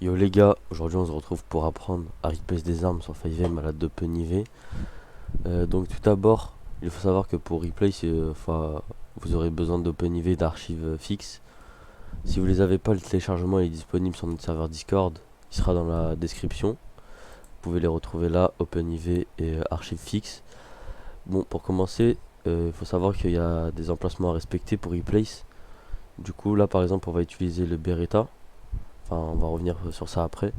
Yo les gars, aujourd'hui on se retrouve pour apprendre à replace des armes sur 5M à l'aide d'OpenIV. Donc tout d'abord, il faut savoir que pour replace, vous aurez besoin d'OpenIV d'archives fixes. Si vous les avez pas, le téléchargement est disponible sur notre serveur Discord, il sera dans la description. Vous pouvez les retrouver là, OpenIV et archives fixes. Bon, pour commencer, il faut savoir qu'il y a des emplacements à respecter pour replace. Du coup là par exemple on va utiliser le Beretta. Enfin, on va revenir sur ça après.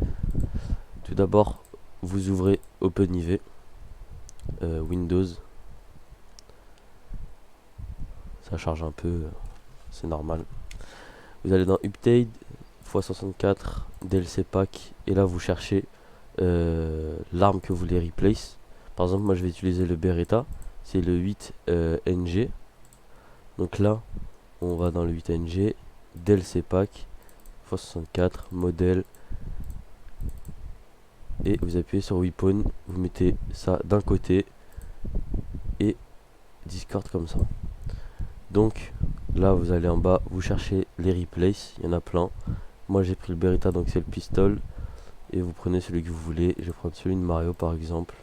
Tout d'abord, vous ouvrez OpenIV, Windows. Ça charge un peu, c'est normal. Vous allez dans Update, x64, DLC Pack, et là vous cherchez l'arme que vous voulez replace. Par exemple, moi je vais utiliser le Beretta, c'est le 8 NG. Donc là, on va dans le 8 NG, DLC Pack, x64, modèle, et vous appuyez sur Weapon, vous mettez ça d'un côté et Discord comme ça. Donc là vous allez en bas, vous cherchez les replace, il y en a plein. Moi j'ai pris le Beretta, donc c'est le pistol, et vous prenez celui que vous voulez. Je vais prendre celui de Mario par exemple.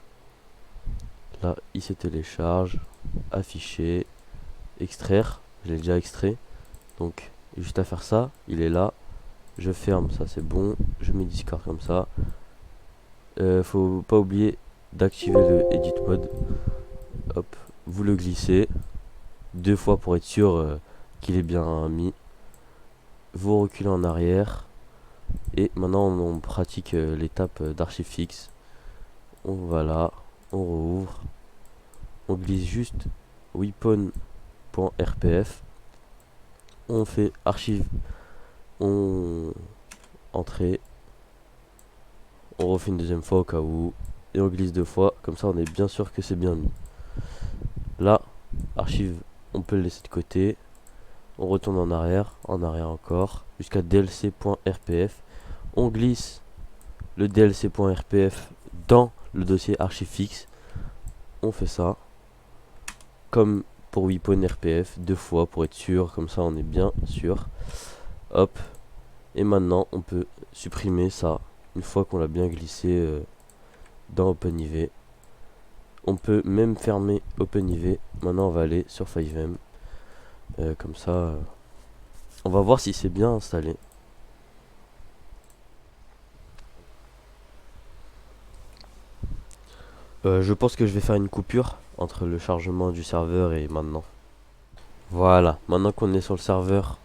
Là il se télécharge, afficher, extraire, je l'ai déjà extrait, donc juste à faire ça, il est là. Je ferme, ça c'est bon, je mets Discord comme ça. Faut pas oublier d'activer le edit mode. Hop, vous le glissez deux fois pour être sûr qu'il est bien mis. Vous reculez en arrière. Et maintenant on pratique l'étape d'archive fixe. On va là, on rouvre. On glisse juste weapon.rpf. On fait archive. On entrée. On refait une deuxième fois au cas où. Et on glisse deux fois. Comme ça on est bien sûr que c'est bien mis. Là, archive, on peut le laisser de côté. On retourne en arrière encore, jusqu'à dlc.rpf. On glisse le dlc.rpf dans le dossier archive fixe. On fait ça, comme pour weapon rpf, deux fois pour être sûr, comme ça on est bien sûr. Hop, et maintenant on peut supprimer ça, une fois qu'on l'a bien glissé dans OpenIV. On peut même fermer OpenIV. Maintenant on va aller sur 5M. Comme ça, on va voir si c'est bien installé. Je pense que je vais faire une coupure entre le chargement du serveur et maintenant. Voilà, maintenant qu'on est sur le serveur,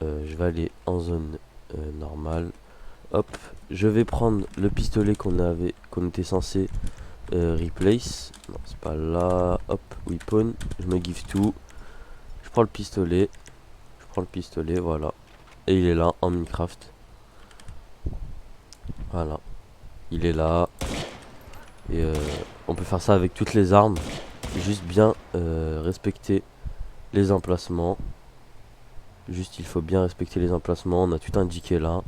je vais aller en zone normale. Hop, je vais prendre le pistolet qu'on était censé replace. Non, c'est pas là. Hop, weapon, je me give tout. Je prends le pistolet. Voilà. Et il est là en Minecraft. Voilà, il est là. Et on peut faire ça avec toutes les armes. Juste bien respecter les emplacements. Juste il faut bien respecter les emplacements. On a tout indiqué là.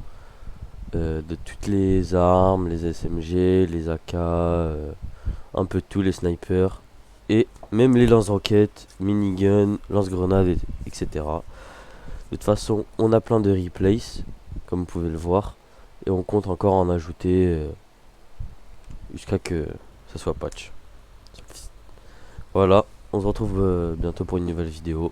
De toutes les armes, les SMG, les AK, un peu tous les snipers. Et même les lance-roquettes, minigun, lance-grenades, etc. De toute façon, on a plein de replays, comme vous pouvez le voir. Et on compte encore en ajouter jusqu'à que ça soit patch. Voilà, on se retrouve bientôt pour une nouvelle vidéo.